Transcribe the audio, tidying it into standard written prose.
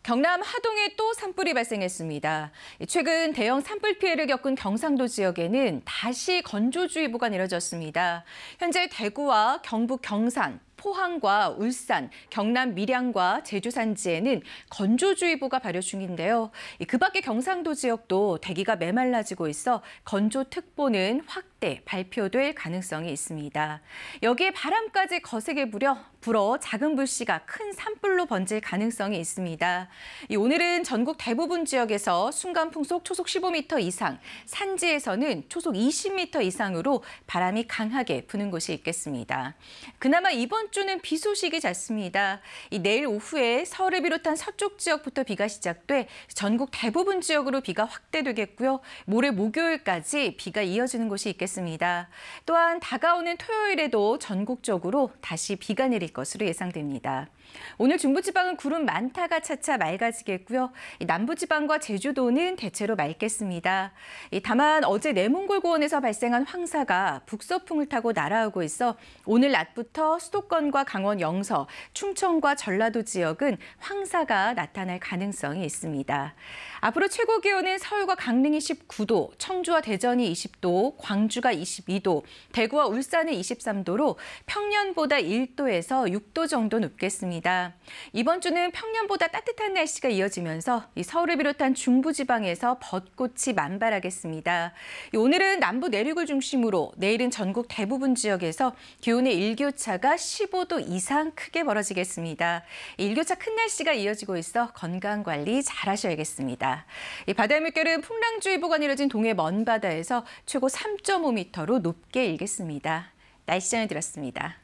경남 하동에 또 산불이 발생했습니다. 최근 대형 산불 피해를 겪은 경상도 지역에는 다시 건조주의보가 내려졌습니다. 현재 대구와 경북 경산, 포항과 울산, 경남 밀양과 제주 산지에는 건조주의보가 발효 중인데요. 그 밖에 경상도 지역도 대기가 메말라지고 있어 건조특보는 확대 발표될 가능성이 있습니다. 여기에 바람까지 거세게 불어 작은 불씨가 큰 산불로 번질 가능성이 있습니다. 오늘은 전국 대부분 지역에서 순간풍속 초속 15m 이상, 산지에서는 초속 20m 이상으로 바람이 강하게 부는 곳이 있겠습니다. 그나마 이번 주는 비 소식이 잦습니다. 내일 오후에 서울을 비롯한 서쪽 지역부터 비가 시작돼 전국 대부분 지역으로 비가 확대되겠고요. 모레 목요일까지 비가 이어지는 곳이 있겠습니다. 또한 다가오는 토요일에도 전국적으로 다시 비가 내릴 것으로 예상됩니다. 오늘 중부지방은 구름 많다가 차차 맑아지겠고요. 남부지방과 제주도는 대체로 맑겠습니다. 다만 어제 내몽골고원에서 발생한 황사가 북서풍을 타고 날아오고 있어 오늘 낮부터 수도권과 강원 영서, 충청과 전라도 지역은 황사가 나타날 가능성이 있습니다. 앞으로 최고 기온은 서울과 강릉이 19도, 청주와 대전이 20도, 광주가 22도, 대구와 울산은 23도로 평년보다 1도에서 6도 정도 높겠습니다. 이번 주는 평년보다 따뜻한 날씨가 이어지면서 서울을 비롯한 중부지방에서 벚꽃이 만발하겠습니다. 오늘은 남부 내륙을 중심으로 내일은 전국 대부분 지역에서 기온의 일교차가 15도 이상 크게 벌어지겠습니다. 일교차 큰 날씨가 이어지고 있어 건강관리 잘 하셔야겠습니다. 바다의 물결은 풍랑주의보가 내려진 동해 먼바다에서 최고 3.5m로 높게 일겠습니다. 날씨 전해드렸습니다.